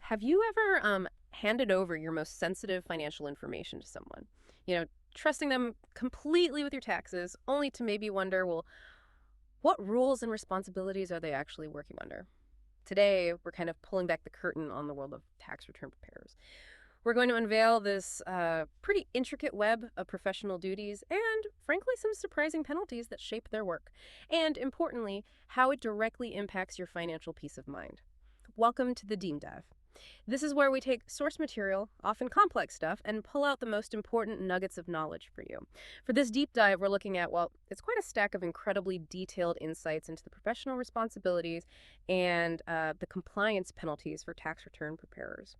Have you ever handed over your most sensitive financial information to someone? You know, trusting them completely with your taxes, only to maybe wonder, well, what rules and responsibilities are they actually working under? Today, we're kind of pulling back the curtain on the world of tax return preparers. We're going to unveil this pretty intricate web of professional duties and, frankly, some surprising penalties that shape their work. And importantly, how it directly impacts your financial peace of mind. Welcome to the Deep Dive. This is where we take source material, often complex stuff, and pull out the most important nuggets of knowledge for you. For this deep dive, we're looking at, well, it's quite a stack of incredibly detailed insights into the professional responsibilities and the compliance penalties for tax return preparers.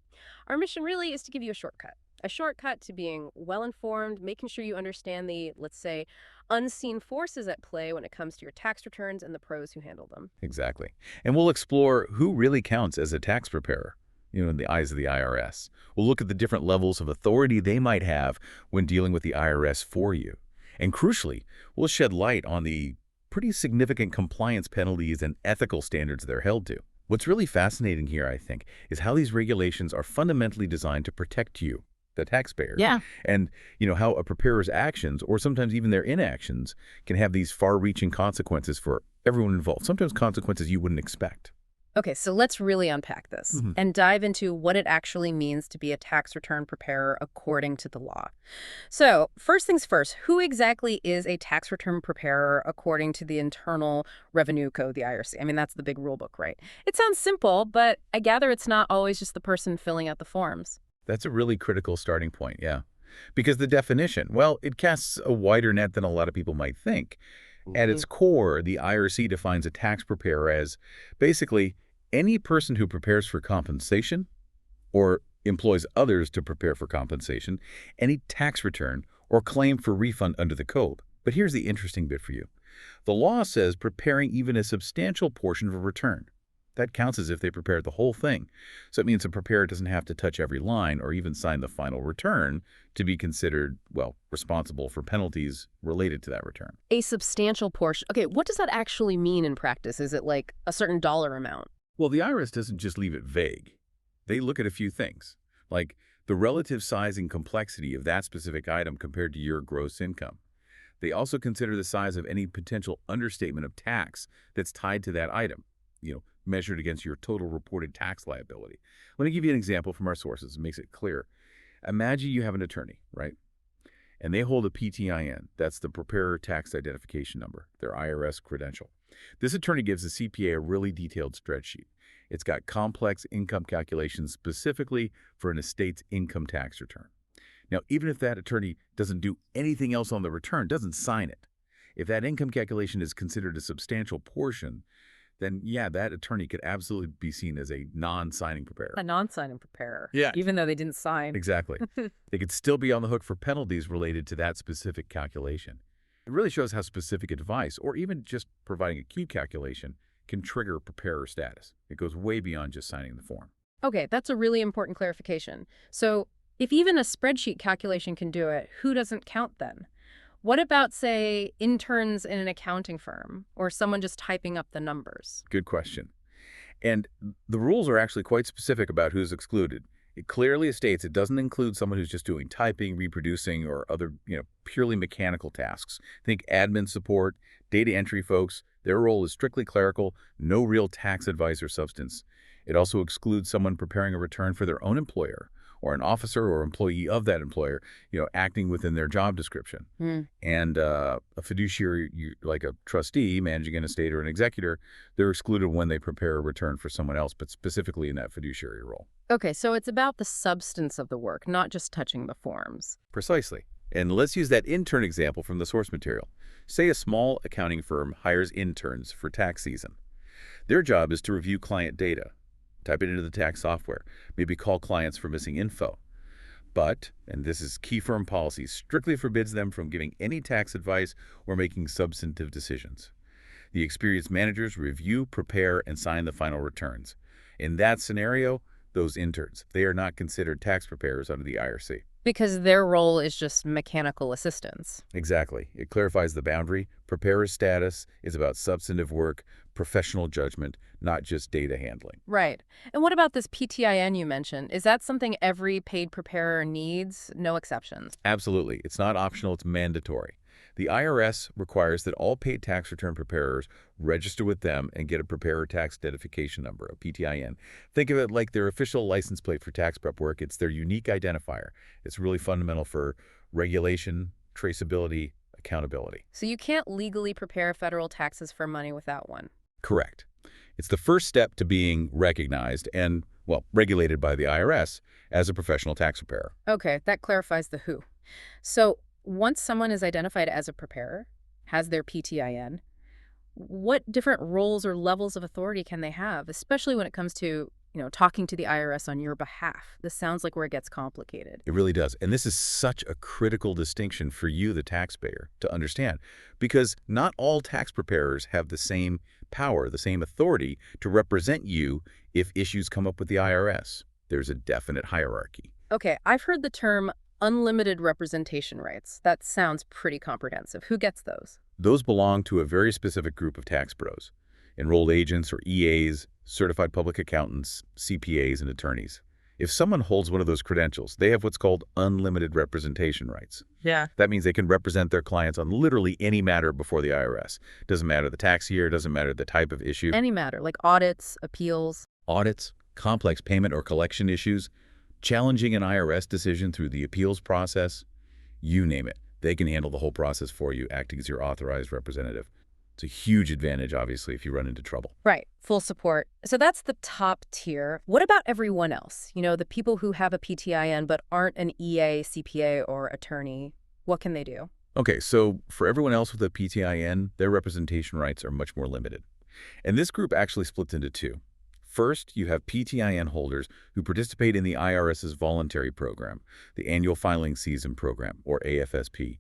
Our mission really is to give you a shortcut to being well informed, making sure you understand the, let's say, unseen forces at play when it comes to your tax returns and the pros who handle them. Exactly. And we'll explore who really counts as a tax preparer, in the eyes of the IRS. We'll look at the different levels of authority they might have when dealing with the IRS for you. And crucially, we'll shed light on the pretty significant compliance penalties and ethical standards they're held to. What's really fascinating here, I think, is how these regulations are fundamentally designed to protect you, the taxpayer. Yeah. And, how a preparer's actions, or sometimes even their inactions, can have these far-reaching consequences for everyone involved, sometimes consequences you wouldn't expect. Okay, so let's really unpack this and dive into what it actually means to be a tax return preparer according to the law. So, first things first, who exactly is a tax return preparer according to the Internal Revenue Code, the IRC? I mean, that's the big rule book, right? It sounds simple, but I gather it's not always just the person filling out the forms. That's a really critical starting point, yeah. Because the definition, well, it casts a wider net than a lot of people might think. At its core, the IRC defines a tax preparer as basically any person who prepares for compensation or employs others to prepare for compensation, any tax return or claim for refund under the code. But here's the interesting bit for you. The law says preparing even a substantial portion of a return. That counts as if they prepared the whole thing. So it means a preparer doesn't have to touch every line or even sign the final return to be considered, well, responsible for penalties related to that return. A substantial portion. Okay, what does that actually mean in practice? Is it like a certain dollar amount? Well, the IRS doesn't just leave it vague. They look at a few things, like the relative size and complexity of that specific item compared to your gross income. They also consider the size of any potential understatement of tax that's tied to that item, measured against your total reported tax liability. Let me give you an example from our sources. It makes it clear. Imagine you have an attorney, right? And they hold a PTIN. That's the Preparer Tax Identification Number, their IRS credential. This attorney gives the CPA a really detailed spreadsheet. It's got complex income calculations specifically for an estate's income tax return. Now, even if that attorney doesn't do anything else on the return, doesn't sign it, if that income calculation is considered a substantial portion, then yeah, that attorney could absolutely be seen as a non-signing preparer. A non-signing preparer. Yeah. Even though they didn't sign. Exactly. They could still be on the hook for penalties related to that specific calculation. It really shows how specific advice, or even just providing a Q calculation, can trigger preparer status. It goes way beyond just signing the form. Okay, that's a really important clarification. So if even a spreadsheet calculation can do it, who doesn't count then? What about, say, interns in an accounting firm or someone just typing up the numbers? Good question. And the rules are actually quite specific about who's excluded. It clearly states it doesn't include someone who's just doing typing, reproducing, or other, purely mechanical tasks. Think admin support, data entry folks. Their role is strictly clerical, no real tax advice or substance. It also excludes someone preparing a return for their own employer, or an officer or employee of that employer, acting within their job description. And a fiduciary, like a trustee managing an estate or an executor, they're excluded when they prepare a return for someone else, but specifically in that fiduciary role. Okay, so it's about the substance of the work, not just touching the forms. Precisely. And let's use that intern example from the source material. Say a small accounting firm hires interns for tax season. Their job is to review client data, type it into the tax software, maybe call clients for missing info. But, and this is key firm policy, strictly forbids them from giving any tax advice or making substantive decisions. The experienced managers review, prepare, and sign the final returns. In that scenario, those interns, they are not considered tax preparers under the IRC. Because their role is just mechanical assistance. Exactly. It clarifies the boundary, Preparer status is about substantive work, professional judgment, not just data handling. Right. And what about this PTIN you mentioned? Is that something every paid preparer needs? No exceptions. Absolutely. It's not optional, it's mandatory. The IRS requires that all paid tax return preparers register with them and get a preparer tax identification number, a PTIN. Think of it like their official license plate for tax prep work. It's their unique identifier. It's really fundamental for regulation, traceability, accountability. So you can't legally prepare federal taxes for money without one. Correct. It's the first step to being recognized and, well, regulated by the IRS as a professional tax preparer. Okay, that clarifies the who. So once someone is identified as a preparer, has their PTIN, what different roles or levels of authority can they have, especially when it comes to, talking to the IRS on your behalf? This sounds like where it gets complicated. It really does. And this is such a critical distinction for you, the taxpayer, to understand, because not all tax preparers have the same power, the same authority to represent you if issues come up with the IRS. There's a definite hierarchy. Okay, I've heard the term unlimited representation rights. That sounds pretty comprehensive. Who gets those? Those belong to a very specific group of tax pros, enrolled agents or EAs, certified public accountants, CPAs, and attorneys. If someone holds one of those credentials, they have what's called unlimited representation rights. Yeah. That means they can represent their clients on literally any matter before the IRS. Doesn't matter the tax year, doesn't matter the type of issue. Any matter, like audits, appeals. Audits, complex payment or collection issues, challenging an IRS decision through the appeals process, you name it. They can handle the whole process for you, acting as your authorized representative. It's a huge advantage, obviously, if you run into trouble. Right, full support. So that's the top tier. What about everyone else? The people who have a PTIN but aren't an EA, CPA, or attorney. What can they do? Okay, so for everyone else with a PTIN, their representation rights are much more limited. And this group actually splits into two. First, you have PTIN holders who participate in the IRS's voluntary program, the Annual Filing Season Program, or AFSP.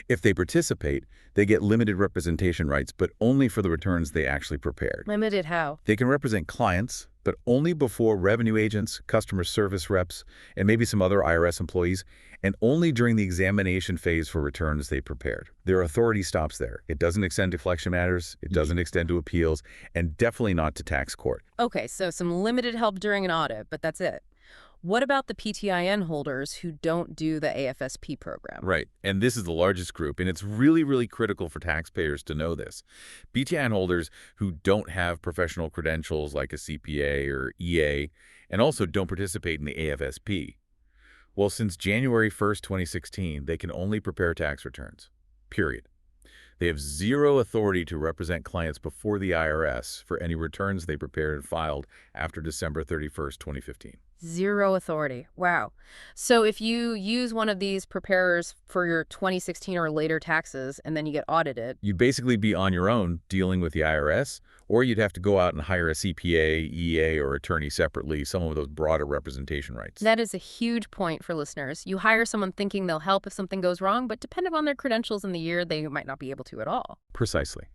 If they participate, they get limited representation rights, but only for the returns they actually prepared. Limited how? They can represent clients, but only before revenue agents, customer service reps, and maybe some other IRS employees, and only during the examination phase for returns they prepared. Their authority stops there. It doesn't extend to collection matters, it doesn't extend to appeals, and definitely not to tax court. Okay, so some limited help during an audit, but that's it. What about the PTIN holders who don't do the AFSP program? Right, and this is the largest group, and it's really, really critical for taxpayers to know this. PTIN holders who don't have professional credentials like a CPA or EA, and also don't participate in the AFSP. Well, since January 1st, 2016, they can only prepare tax returns, period. They have zero authority to represent clients before the IRS for any returns they prepared and filed after December 31st, 2015. Zero authority. Wow. So if you use one of these preparers for your 2016 or later taxes and then you get audited. You'd basically be on your own dealing with the IRS, or you'd have to go out and hire a CPA, EA, or attorney separately, someone with those broader representation rights. That is a huge point for listeners. You hire someone thinking they'll help if something goes wrong, but depending on their credentials in the year, they might not be able to at all. Precisely.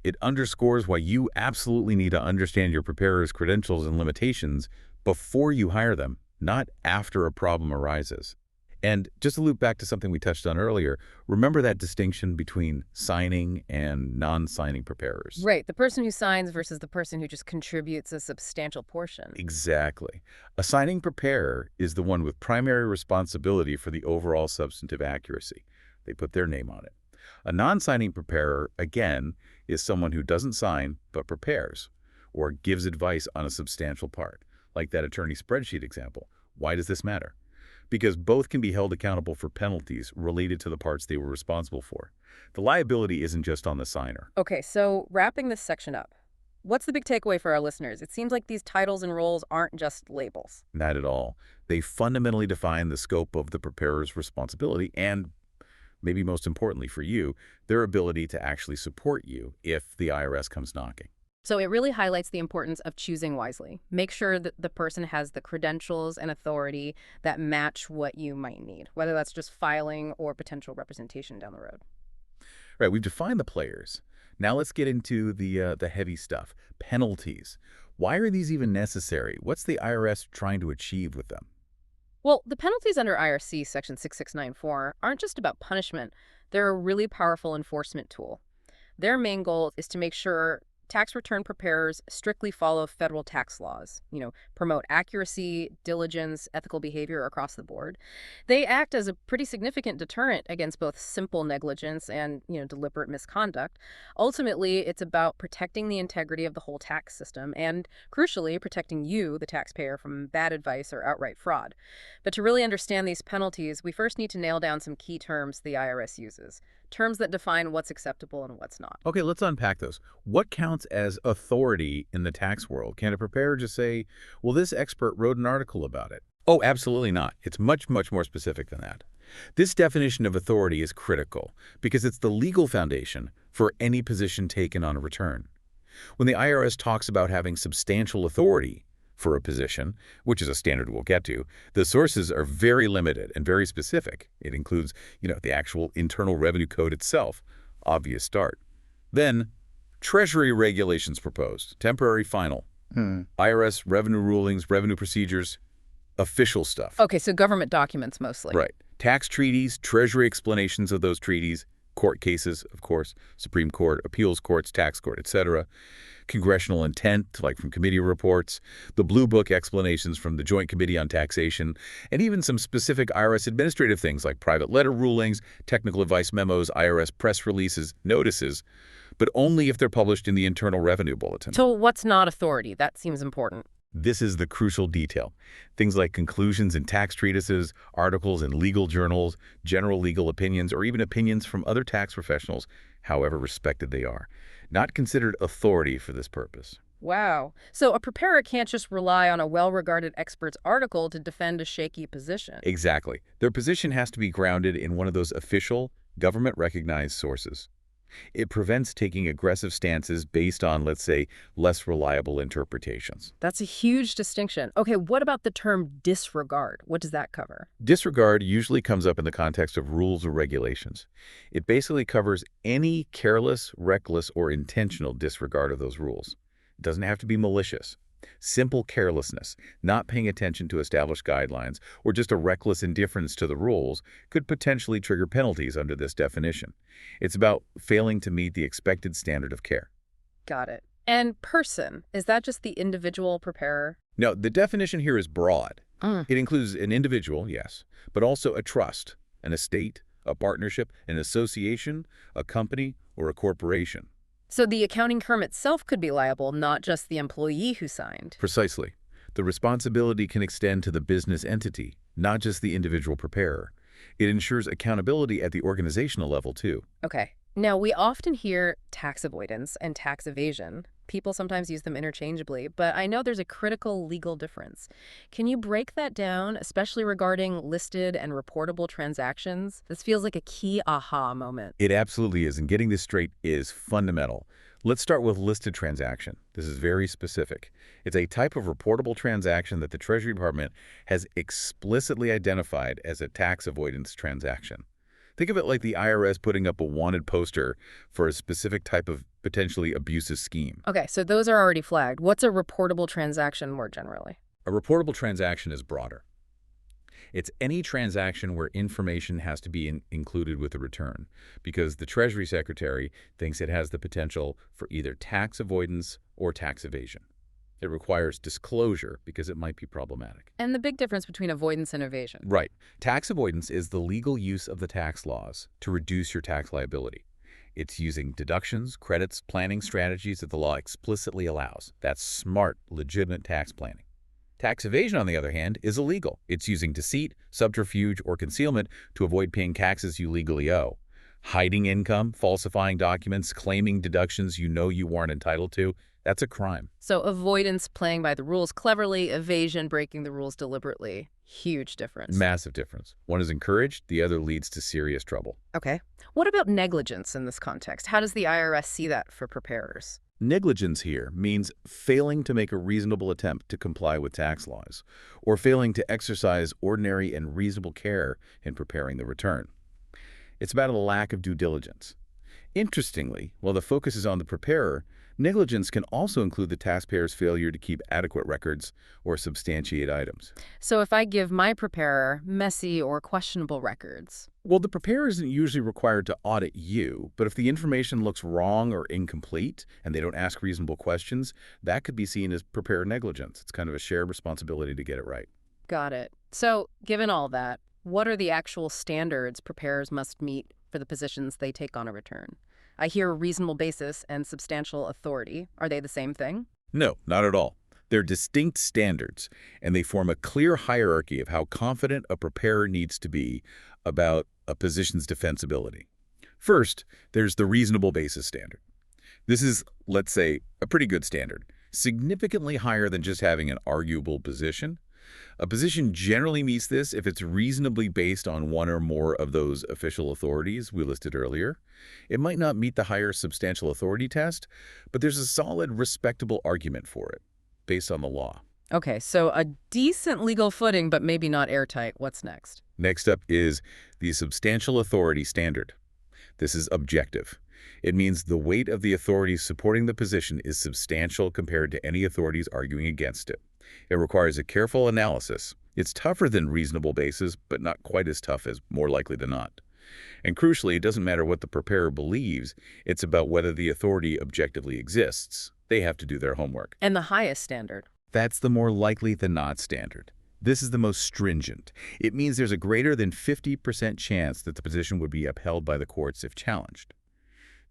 It underscores why you absolutely need to understand your preparer's credentials and limitations before you hire them, not after a problem arises. And just to loop back to something we touched on earlier, remember that distinction between signing and non-signing preparers. Right, the person who signs versus the person who just contributes a substantial portion. Exactly. A signing preparer is the one with primary responsibility for the overall substantive accuracy. They put their name on it. A non-signing preparer, again, is someone who doesn't sign but prepares or gives advice on a substantial part, like that attorney spreadsheet example. Why does this matter? Because both can be held accountable for penalties related to the parts they were responsible for. The liability isn't just on the signer. Okay, so wrapping this section up, what's the big takeaway for our listeners? It seems like these titles and roles aren't just labels. Not at all. They fundamentally define the scope of the preparer's responsibility and, maybe most importantly for you, their ability to actually support you if the IRS comes knocking. So it really highlights the importance of choosing wisely. Make sure that the person has the credentials and authority that match what you might need, whether that's just filing or potential representation down the road. Right, we've defined the players. Now let's get into the heavy stuff, penalties. Why are these even necessary? What's the IRS trying to achieve with them? Well, the penalties under IRC Section 6694 aren't just about punishment. They're a really powerful enforcement tool. Their main goal is to make sure tax return preparers strictly follow federal tax laws, promote accuracy, diligence, ethical behavior across the board. They act as a pretty significant deterrent against both simple negligence and, deliberate misconduct. Ultimately, it's about protecting the integrity of the whole tax system and, crucially, protecting you, the taxpayer, from bad advice or outright fraud. But to really understand these penalties, we first need to nail down some key terms the IRS uses, terms that define what's acceptable and what's not. Okay, let's unpack those. What counts as authority in the tax world? Can a preparer just say, well, this expert wrote an article about it? Oh, absolutely not. It's much, much more specific than that. This definition of authority is critical because it's the legal foundation for any position taken on a return. When the IRS talks about having substantial authority for a position, which is a standard we'll get to, the sources are very limited and very specific. It includes, the actual Internal Revenue Code itself. Obvious start. Then, Treasury regulations proposed, temporary final. IRS revenue rulings, revenue procedures, official stuff. Okay, so government documents mostly. Right. Tax treaties, Treasury explanations of those treaties, court cases, of course, Supreme Court, appeals courts, tax court, etc. Congressional intent, like from committee reports, the Blue Book explanations from the Joint Committee on Taxation, and even some specific IRS administrative things like private letter rulings, technical advice memos, IRS press releases, notices, but only if they're published in the Internal Revenue Bulletin. So what's not authority? That seems important. This is the crucial detail. Things like conclusions in tax treatises, articles in legal journals, general legal opinions, or even opinions from other tax professionals, however respected they are, not considered authority for this purpose. Wow. So a preparer can't just rely on a well-regarded expert's article to defend a shaky position. Exactly. Their position has to be grounded in one of those official, government-recognized sources. It prevents taking aggressive stances based on, let's say, less reliable interpretations. That's a huge distinction. Okay, what about the term disregard? What does that cover? Disregard usually comes up in the context of rules or regulations. It basically covers any careless, reckless, or intentional disregard of those rules. It doesn't have to be malicious. Simple carelessness, not paying attention to established guidelines, or just a reckless indifference to the rules could potentially trigger penalties under this definition. It's about failing to meet the expected standard of care. Got it. And person, is that just the individual preparer? No, the definition here is broad. Mm. It includes an individual, yes, but also a trust, an estate, a partnership, an association, a company, or a corporation. So the accounting firm itself could be liable, not just the employee who signed. Precisely. The responsibility can extend to the business entity, not just the individual preparer. It ensures accountability at the organizational level, too. Okay. Now, we often hear tax avoidance and tax evasion. People sometimes use them interchangeably, but I know there's a critical legal difference. Can you break that down, especially regarding listed and reportable transactions? This feels like a key aha moment. It absolutely is, and getting this straight is fundamental. Let's start with listed transaction. This is very specific. It's a type of reportable transaction that the Treasury Department has explicitly identified as a tax avoidance transaction. Think of it like the IRS putting up a wanted poster for a specific type of potentially abusive scheme. Okay, so those are already flagged. What's a reportable transaction more generally? A reportable transaction is broader. It's any transaction where information has to be included with the return because the Treasury Secretary thinks it has the potential for either tax avoidance or tax evasion. It requires disclosure because it might be problematic. And the big difference between avoidance and evasion. Right. Tax avoidance is the legal use of the tax laws to reduce your tax liability. It's using deductions, credits, planning strategies that the law explicitly allows. That's smart, legitimate tax planning. Tax evasion, on the other hand, is illegal. It's using deceit, subterfuge, or concealment to avoid paying taxes you legally owe. Hiding income, falsifying documents, claiming deductions you know you weren't entitled to, that's a crime. So avoidance, playing by the rules cleverly, evasion, breaking the rules deliberately. Huge difference. Massive difference. One is encouraged, the other leads to serious trouble. Okay. What about negligence in this context? How does the IRS see that for preparers? Negligence here means failing to make a reasonable attempt to comply with tax laws, or failing to exercise ordinary and reasonable care in preparing the return. It's about a lack of due diligence. Interestingly, while the focus is on the preparer, Negligence can also include the taxpayer's failure to keep adequate records or substantiate items. So if I give my preparer messy or questionable records. Well, the preparer isn't usually required to audit you, but if the information looks wrong or incomplete and they don't ask reasonable questions, that could be seen as preparer negligence. It's kind of a shared responsibility to get it right. Got it. So given all that, what are the actual standards preparers must meet for the positions they take on a return? I hear reasonable basis and substantial authority. Are they the same thing? No, not at all. They're distinct standards, and they form a clear hierarchy of how confident a preparer needs to be about a position's defensibility. First, there's the reasonable basis standard. This is, let's say, a pretty good standard, significantly higher than just having an arguable position. A position generally meets this if it's reasonably based on one or more of those official authorities we listed earlier. It might not meet the higher substantial authority test, but there's a solid, respectable argument for it, based on the law. Okay, so a decent legal footing, but maybe not airtight. What's next? Next up is the substantial authority standard. This is objective. It means the weight of the authorities supporting the position is substantial compared to any authorities arguing against it. It requires a careful analysis. It's tougher than reasonable basis, but not quite as tough as more likely than not. And crucially, it doesn't matter what the preparer believes, it's about whether the authority objectively exists. They have to do their homework. And the highest standard. That's the more likely than not standard. This is the most stringent. It means there's a greater than 50% chance that the position would be upheld by the courts if challenged.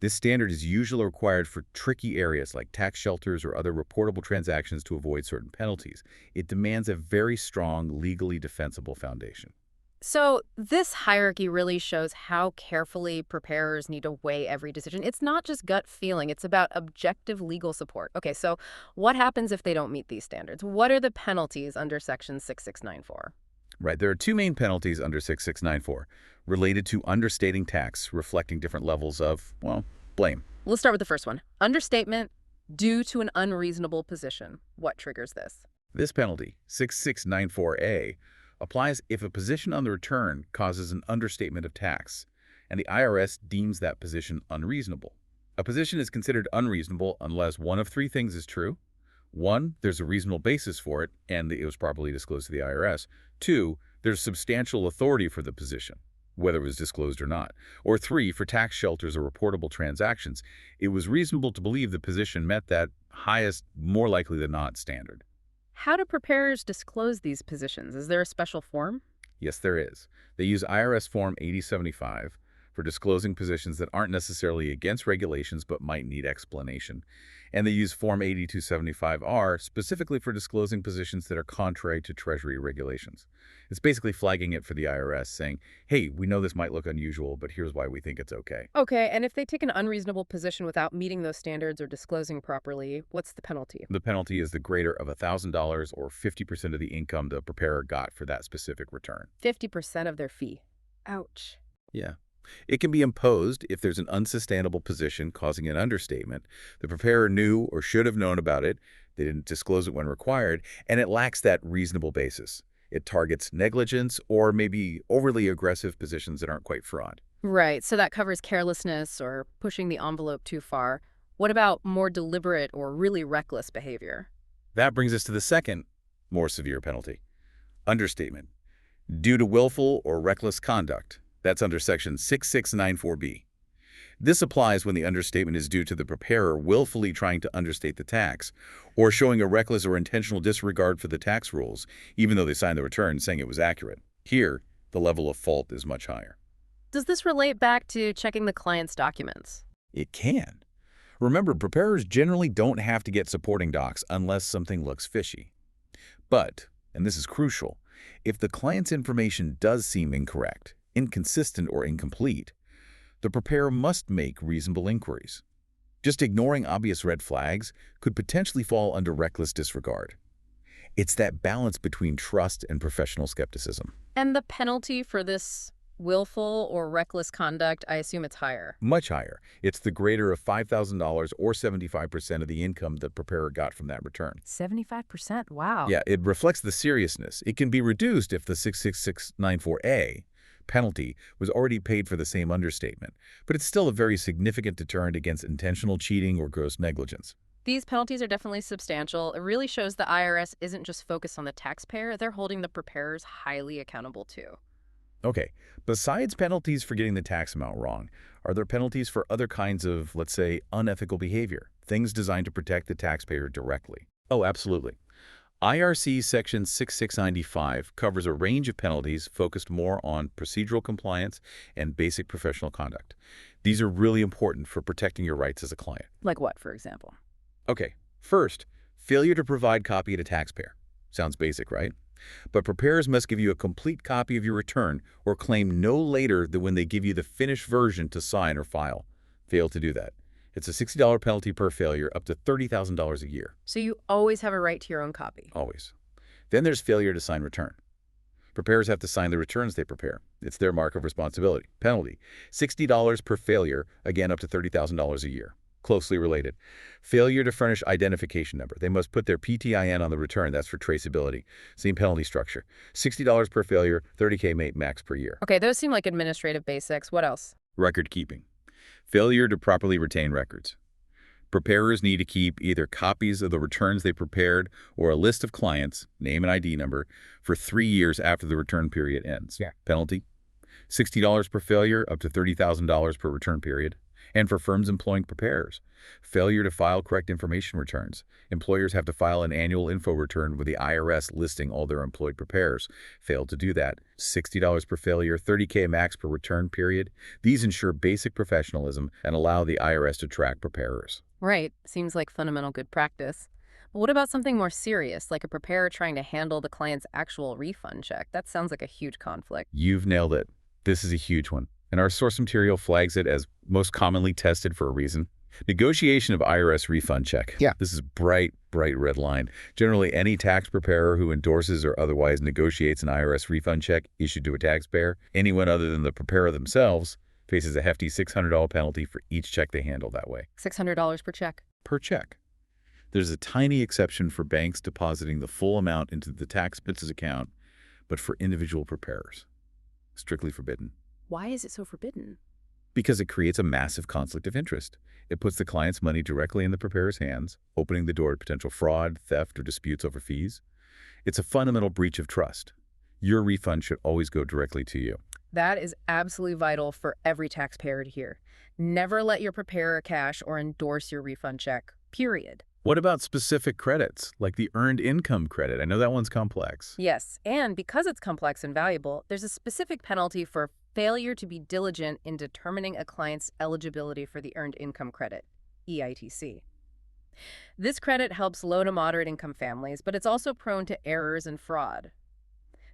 This standard is usually required for tricky areas like tax shelters or other reportable transactions to avoid certain penalties. It demands a very strong, legally defensible foundation. So this hierarchy really shows how carefully preparers need to weigh every decision. It's not just gut feeling, it's about objective legal support. Okay, so what happens if they don't meet these standards? What are the penalties under Section 6694? Right, there are two main penalties under 6694 related to understating tax, reflecting different levels of, well, blame. Let's start with the first one. Understatement due to an unreasonable position. What triggers this? This penalty, 6694A, applies if a position on the return causes an understatement of tax, and the IRS deems that position unreasonable. A position is considered unreasonable unless one of three things is true. One, there's a reasonable basis for it, and it was properly disclosed to the IRS. Two, there's substantial authority for the position, whether it was disclosed or not. Or three, for tax shelters or reportable transactions, it was reasonable to believe the position met that highest, more likely than not standard. How do preparers disclose these positions? Is there a special form? Yes, there is. They use IRS Form 8075 for disclosing positions that aren't necessarily against regulations but might need explanation. And they use Form 8275R specifically for disclosing positions that are contrary to Treasury regulations. It's basically flagging it for the IRS, saying, hey, we know this might look unusual, but here's why we think it's okay. Okay, and if they take an unreasonable position without meeting those standards or disclosing properly, what's the penalty? The penalty is the greater of $1,000 or 50% of the income the preparer got for that specific return. 50% of their fee. Ouch. Yeah. It can be imposed if there's an unsustainable position causing an understatement, the preparer knew or should have known about it, they didn't disclose it when required, and it lacks that reasonable basis. It targets negligence or maybe overly aggressive positions that aren't quite fraud. Right, so that covers carelessness or pushing the envelope too far. What about more deliberate or really reckless behavior? That brings us to the second, more severe penalty. Understatement. Due to willful or reckless conduct. That's under Section 6694B. This applies when the understatement is due to the preparer willfully trying to understate the tax, or showing a reckless or intentional disregard for the tax rules, even though they signed the return saying it was accurate. Here, the level of fault is much higher. Does this relate back to checking the client's documents? It can. Remember, preparers generally don't have to get supporting docs unless something looks fishy. But, and this is crucial, if the client's information does seem incorrect, inconsistent, or incomplete, the preparer must make reasonable inquiries. Just ignoring obvious red flags could potentially fall under reckless disregard. It's that balance between trust and professional skepticism. And the penalty for this willful or reckless conduct, I assume it's higher. Much higher. It's the greater of $5,000 or 75% of the income the preparer got from that return. 75%? Wow. Yeah, it reflects the seriousness. It can be reduced if the 66694A penalty was already paid for the same understatement, but it's still a very significant deterrent against intentional cheating or gross negligence. These penalties are definitely substantial. It really shows the IRS isn't just focused on the taxpayer, they're holding the preparers highly accountable too. Okay, besides penalties for getting the tax amount wrong, are there penalties for other kinds of, let's say, unethical behavior, things designed to protect the taxpayer directly? Oh, absolutely. IRC Section 6695 covers a range of penalties focused more on procedural compliance and basic professional conduct. These are really important for protecting your rights as a client. Like what, for example? Okay, first, failure to provide copy to taxpayer. Sounds basic, right? But preparers must give you a complete copy of your return or claim no later than when they give you the finished version to sign or file. Fail to do that. It's a $60 penalty per failure, up to $30,000 a year. So you always have a right to your own copy. Always. Then there's failure to sign return. Preparers have to sign the returns they prepare. It's their mark of responsibility. Penalty, $60 per failure, again up to $30,000 a year. Closely related. Failure to furnish identification number. They must put their PTIN on the return. That's for traceability. Same penalty structure. $60 per failure, $30K max per year. Okay, those seem like administrative basics. What else? Record keeping. Failure to properly retain records. Preparers need to keep either copies of the returns they prepared or a list of clients, name and ID number, for 3 years after the return period ends. Yeah. Penalty, $60 per failure, up to $30,000 per return period. And for firms employing preparers, failure to file correct information returns. Employers have to file an annual info return with the IRS listing all their employed preparers. Fail to do that, $60 per failure, $30K max per return period. These ensure basic professionalism and allow the IRS to track preparers. Right. Seems like fundamental good practice. But what about something more serious, like a preparer trying to handle the client's actual refund check? That sounds like a huge conflict. You've nailed it. This is a huge one, and our source material flags it as most commonly tested for a reason. Negotiation of IRS refund check. Yeah. This is bright red line. Generally, any tax preparer who endorses or otherwise negotiates an IRS refund check issued to a taxpayer, anyone other than the preparer themselves, faces a hefty $600 penalty for each check they handle that way. $600 per check. Per check. There's a tiny exception for banks depositing the full amount into the tax expenses account, but for individual preparers. Strictly forbidden. Why is it so forbidden? Because it creates a massive conflict of interest. It puts the client's money directly in the preparer's hands, opening the door to potential fraud, theft, or disputes over fees. It's a fundamental breach of trust. Your refund should always go directly to you. That is absolutely vital for every taxpayer to hear. Never let your preparer cash or endorse your refund check, period. What about specific credits, like the earned income credit? I know that one's complex. Yes, and because it's complex and valuable, there's a specific penalty for failure to be diligent in determining a client's eligibility for the Earned Income Credit, EITC. This credit helps low to moderate income families, but it's also prone to errors and fraud.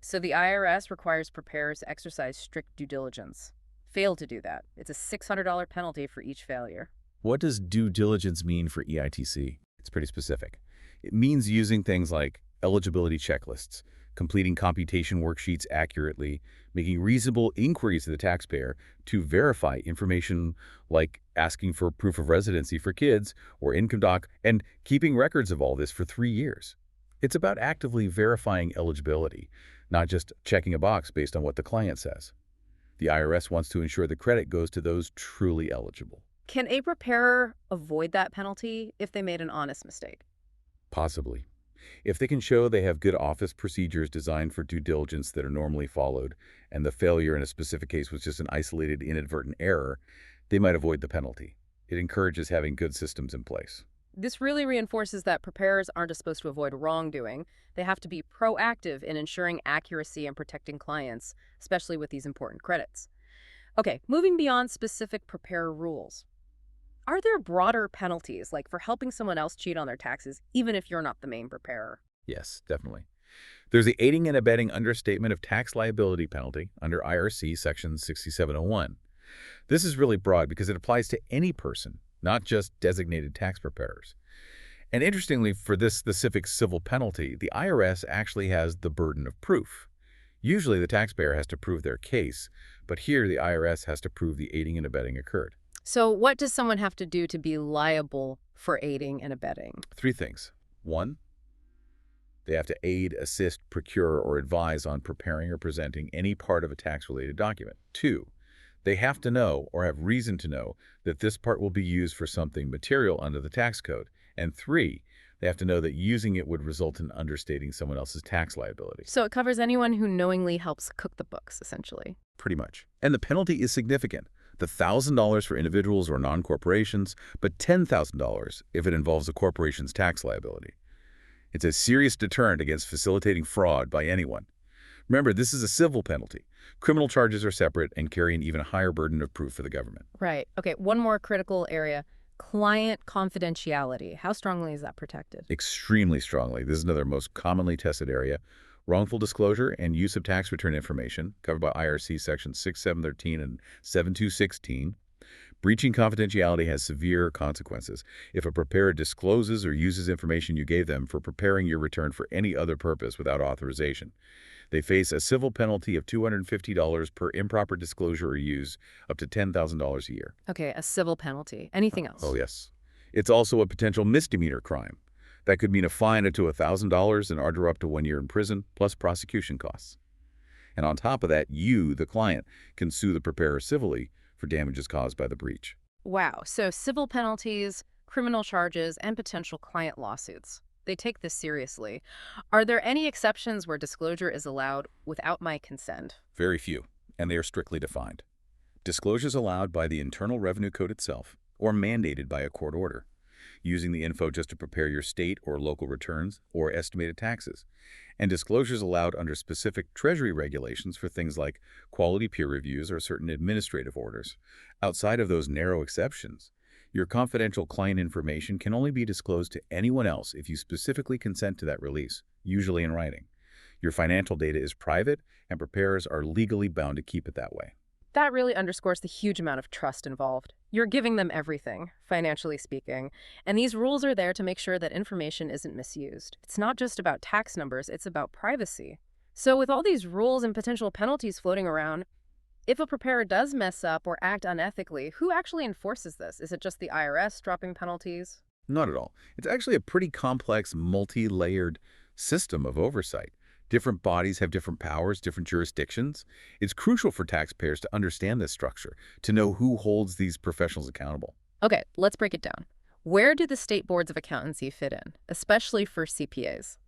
So the IRS requires preparers to exercise strict due diligence. Fail to do that, it's a $600 penalty for each failure. What does due diligence mean for EITC? It's pretty specific. It means using things like eligibility checklists, completing computation worksheets accurately, making reasonable inquiries to the taxpayer to verify information like asking for proof of residency for kids or income doc, and keeping records of all this for 3 years. It's about actively verifying eligibility, not just checking a box based on what the client says. The IRS wants to ensure the credit goes to those truly eligible. Can a preparer avoid that penalty if they made an honest mistake? Possibly. If they can show they have good office procedures designed for due diligence that are normally followed, and the failure in a specific case was just an isolated inadvertent error, they might avoid the penalty. It encourages having good systems in place. This really reinforces that preparers aren't just supposed to avoid wrongdoing. They have to be proactive in ensuring accuracy and protecting clients, especially with these important credits. Okay, moving beyond specific preparer rules. Are there broader penalties, like for helping someone else cheat on their taxes, even if you're not the main preparer? Yes, definitely. There's the aiding and abetting understatement of tax liability penalty under IRC Section 6701. This is really broad because it applies to any person, not just designated tax preparers. And interestingly, for this specific civil penalty, the IRS actually has the burden of proof. Usually the taxpayer has to prove their case, but here the IRS has to prove the aiding and abetting occurred. So what does someone have to do to be liable for aiding and abetting? 3 things. 1, they have to aid, assist, procure, or advise on preparing or presenting any part of a tax-related document. 2, they have to know or have reason to know that this part will be used for something material under the tax code. And 3, they have to know that using it would result in understating someone else's tax liability. So it covers anyone who knowingly helps cook the books, essentially. Pretty much. And the penalty is significant. The $1,000 for individuals or non-corporations, but $10,000 if it involves a corporation's tax liability. It's a serious deterrent against facilitating fraud by anyone. Remember, this is a civil penalty. Criminal charges are separate and carry an even higher burden of proof for the government. Right. Okay, one more critical area. Client confidentiality. How strongly is that protected? Extremely strongly. This is another most commonly tested area. Wrongful disclosure and use of tax return information, covered by IRC Sections 6713 and 7216. Breaching confidentiality has severe consequences. If a preparer discloses or uses information you gave them for preparing your return for any other purpose without authorization, they face a civil penalty of $250 per improper disclosure or use, up to $10,000 a year. Okay, a civil penalty. Anything else? Oh, yes. It's also a potential misdemeanor crime. That could mean a fine up to $1,000 and order up to 1 year in prison, plus prosecution costs. And on top of that, you, the client, can sue the preparer civilly for damages caused by the breach. Wow, so civil penalties, criminal charges, and potential client lawsuits. They take this seriously. Are there any exceptions where disclosure is allowed without my consent? Very few, and they are strictly defined. Disclosures allowed by the Internal Revenue Code itself, or mandated by a court order, using the info just to prepare your state or local returns or estimated taxes, and disclosures allowed under specific Treasury regulations for things like quality peer reviews or certain administrative orders. Outside of those narrow exceptions, your confidential client information can only be disclosed to anyone else if you specifically consent to that release, usually in writing. Your financial data is private, and preparers are legally bound to keep it that way. That really underscores the huge amount of trust involved. You're giving them everything, financially speaking, and these rules are there to make sure that information isn't misused. It's not just about tax numbers, it's about privacy. So with all these rules and potential penalties floating around, if a preparer does mess up or act unethically, who actually enforces this? Is it just the IRS dropping penalties? Not at all. It's actually a pretty complex, multi-layered system of oversight. Different bodies have different powers, different jurisdictions. It's crucial for taxpayers to understand this structure, to know who holds these professionals accountable. Okay, let's break it down. Where do the state boards of accountancy fit in, especially for CPAs?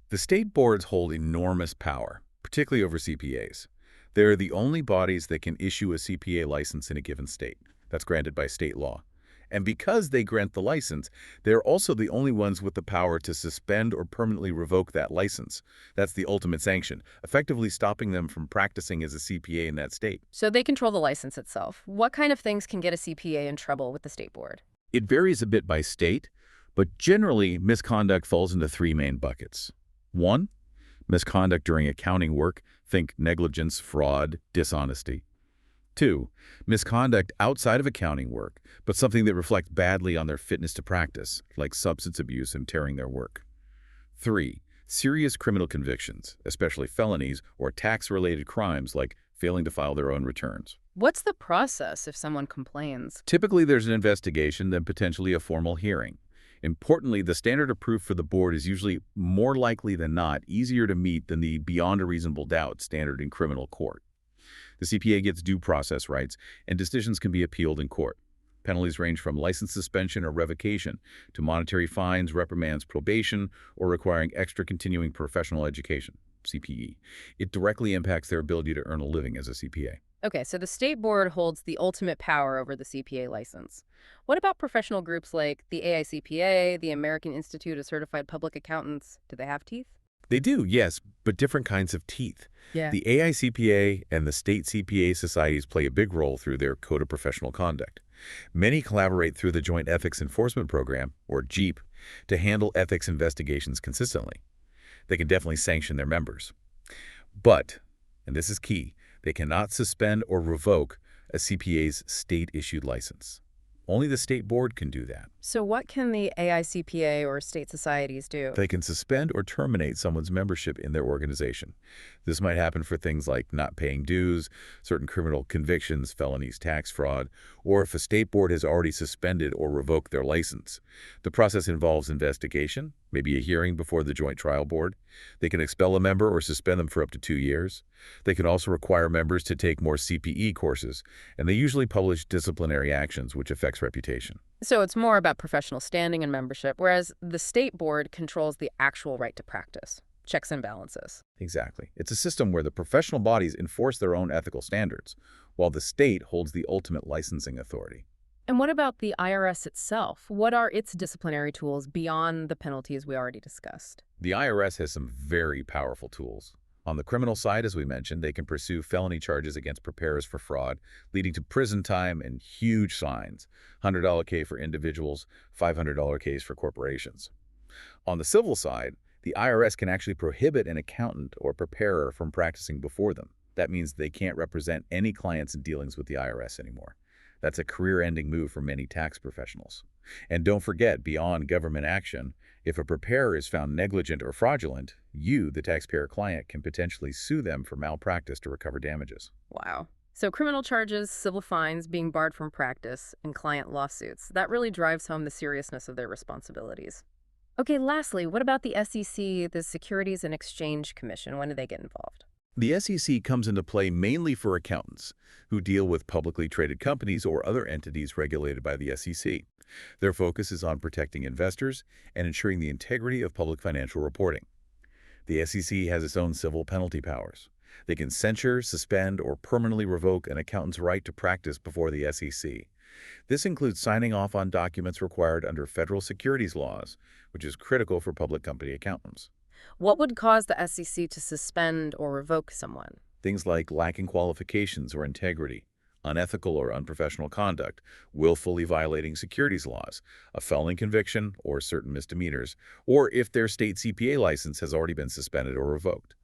The state boards hold enormous power, particularly over CPAs. They're the only bodies that can issue a CPA license in a given state. That's granted by state law. And because they grant the license, they're also the only ones with the power to suspend or permanently revoke that license. That's the ultimate sanction, effectively stopping them from practicing as a CPA in that state. So they control the license itself. What kind of things can get a CPA in trouble with the state board? It varies a bit by state, but generally misconduct falls into 3 main buckets. 1, misconduct during accounting work, think negligence, fraud, dishonesty. 2, misconduct outside of accounting work, but something that reflects badly on their fitness to practice, like substance abuse and tearing their work. 3, serious criminal convictions, especially felonies or tax-related crimes like failing to file their own returns. What's the process if someone complains? Typically, there's an investigation, then potentially a formal hearing. Importantly, the standard of proof for the board is usually more likely than not easier to meet than the beyond a reasonable doubt standard in criminal court. The CPA gets due process rights, and decisions can be appealed in court. Penalties range from license suspension or revocation to monetary fines, reprimands, probation, or requiring extra continuing professional education, CPE. It directly impacts their ability to earn a living as a CPA. Okay, so the state board holds the ultimate power over the CPA license. What about professional groups like the AICPA, the American Institute of Certified Public Accountants? Do they have teeth? They do, yes, but different kinds of teeth. Yeah. The AICPA and the state CPA societies play a big role through their Code of Professional Conduct. Many collaborate through the Joint Ethics Enforcement Program, or JEEP, to handle ethics investigations consistently. They can definitely sanction their members. But, and this is key, they cannot suspend or revoke a CPA's state-issued license. Only the state board can do that. So what can the AICPA or state societies do? They can suspend or terminate someone's membership in their organization. This might happen for things like not paying dues, certain criminal convictions, felonies, tax fraud, or if a state board has already suspended or revoked their license. The process involves investigation, maybe a hearing before the Joint Trial Board. They can expel a member or suspend them for up to 2 years. They can also require members to take more CPE courses, and they usually publish disciplinary actions, which affects reputation. So it's more about professional standing and membership, whereas the state board controls the actual right to practice, checks and balances. Exactly. It's a system where the professional bodies enforce their own ethical standards, while the state holds the ultimate licensing authority. And what about the IRS itself? What are its disciplinary tools beyond the penalties we already discussed? The IRS has some very powerful tools. On the criminal side, as we mentioned, they can pursue felony charges against preparers for fraud, leading to prison time and huge fines. $100 K for individuals, $500 Ks for corporations. On the civil side, the IRS can actually prohibit an accountant or preparer from practicing before them. That means they can't represent any clients in dealings with the IRS anymore. That's a career-ending move for many tax professionals. And don't forget, beyond government action, if a preparer is found negligent or fraudulent, you, the taxpayer client, can potentially sue them for malpractice to recover damages. Wow. So criminal charges, civil fines, being barred from practice, and client lawsuits, that really drives home the seriousness of their responsibilities. Okay, lastly, what about the SEC, the Securities and Exchange Commission? When do they get involved? The SEC comes into play mainly for accountants who deal with publicly traded companies or other entities regulated by the SEC. Their focus is on protecting investors and ensuring the integrity of public financial reporting. The SEC has its own civil penalty powers. They can censure, suspend, or permanently revoke an accountant's right to practice before the SEC. This includes signing off on documents required under federal securities laws, which is critical for public company accountants. What would cause the SEC to suspend or revoke someone? Things like lacking qualifications or integrity, unethical or unprofessional conduct, willfully violating securities laws, a felony conviction or certain misdemeanors, or if their state CPA license has already been suspended or revoked.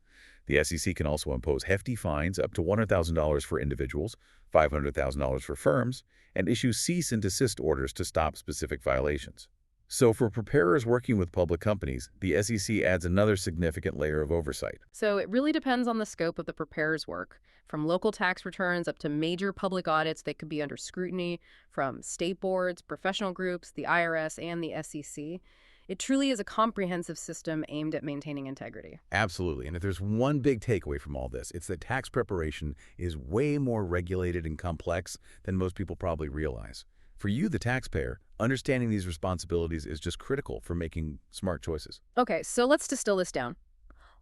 The SEC can also impose hefty fines up to $100,000 for individuals, $500,000 for firms, and issue cease and desist orders to stop specific violations. So for preparers working with public companies, the SEC adds another significant layer of oversight. So it really depends on the scope of the preparer's work. From local tax returns up to major public audits that could be under scrutiny from state boards, professional groups, the IRS, and the SEC. It truly is a comprehensive system aimed at maintaining integrity. Absolutely. And if there's one big takeaway from all this, it's that tax preparation is way more regulated and complex than most people probably realize. For you, the taxpayer, understanding these responsibilities is just critical for making smart choices. Okay, so let's distill this down.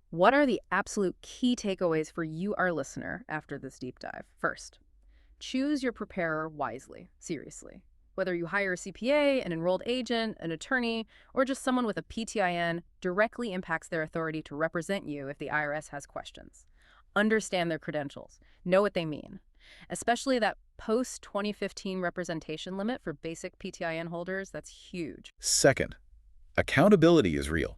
What are the absolute key takeaways for you, our listener, after this deep dive? First, choose your preparer wisely, seriously. Whether you hire a CPA, an enrolled agent, an attorney, or just someone with a PTIN directly impacts their authority to represent you if the IRS has questions. Understand their credentials. Know what they mean. Especially that post-2015 representation limit for basic PTIN holders, that's huge. Second, accountability is real.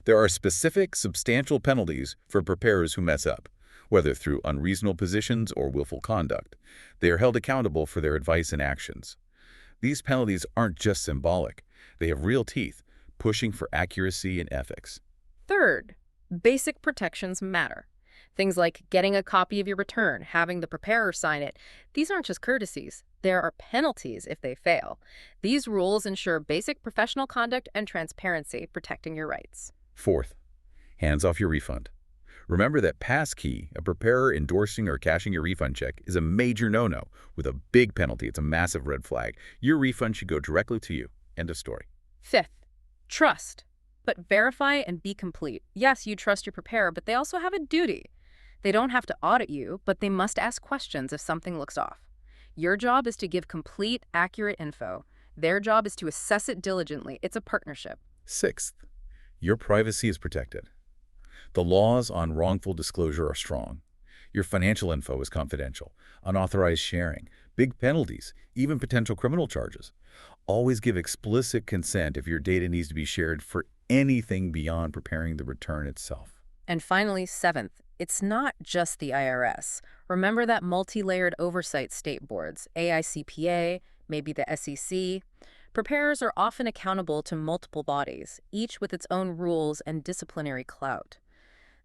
There are specific, substantial penalties for preparers who mess up, whether through unreasonable positions or willful conduct. They are held accountable for their advice and actions. These penalties aren't just symbolic. They have real teeth, pushing for accuracy and ethics. Third, basic protections matter. Things like getting a copy of your return, having the preparer sign it. These aren't just courtesies. There are penalties if they fail. These rules ensure basic professional conduct and transparency, protecting your rights. Fourth, hands off your refund. Remember that passkey, a preparer endorsing or cashing your refund check, is a major no-no with a big penalty. It's a massive red flag. Your refund should go directly to you. End of story. Fifth, trust. But verify and be complete. Yes, you trust your preparer, but they also have a duty. They don't have to audit you, but they must ask questions if something looks off. Your job is to give complete, accurate info. Their job is to assess it diligently. It's a partnership. Sixth, your privacy is protected. The laws on wrongful disclosure are strong. Your financial info is confidential. Unauthorized sharing, big penalties, even potential criminal charges. Always give explicit consent if your data needs to be shared for anything beyond preparing the return itself. And finally, seventh, it's not just the IRS. Remember that multi-layered oversight state boards, AICPA, maybe the SEC. Preparers are often accountable to multiple bodies, each with its own rules and disciplinary clout.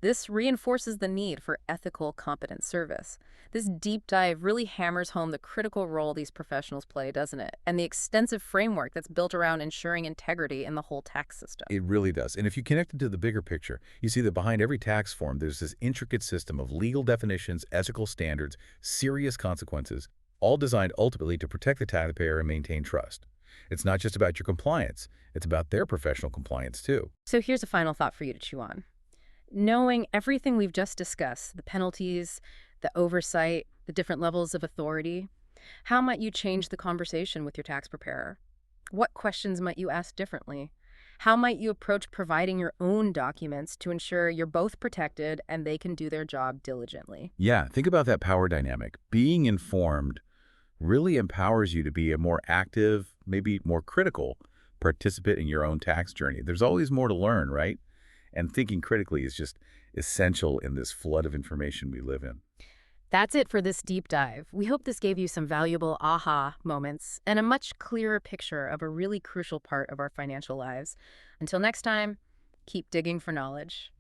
This reinforces the need for ethical, competent service. This deep dive really hammers home the critical role these professionals play, doesn't it? And the extensive framework that's built around ensuring integrity in the whole tax system. It really does. And if you connect it to the bigger picture, you see that behind every tax form, there's this intricate system of legal definitions, ethical standards, serious consequences, all designed ultimately to protect the taxpayer and maintain trust. It's not just about your compliance. It's about their professional compliance, too. So here's a final thought for you to chew on. Knowing everything we've just discussed, the penalties, the oversight, the different levels of authority, how might you change the conversation with your tax preparer? What questions might you ask differently? How might you approach providing your own documents to ensure you're both protected and they can do their job diligently? Yeah, think about that power dynamic. Being informed really empowers you to be a more active, maybe more critical participant in your own tax journey. There's always more to learn, right? And thinking critically is just essential in this flood of information we live in. That's it for this deep dive. We hope this gave you some valuable aha moments and a much clearer picture of a really crucial part of our financial lives. Until next time, keep digging for knowledge.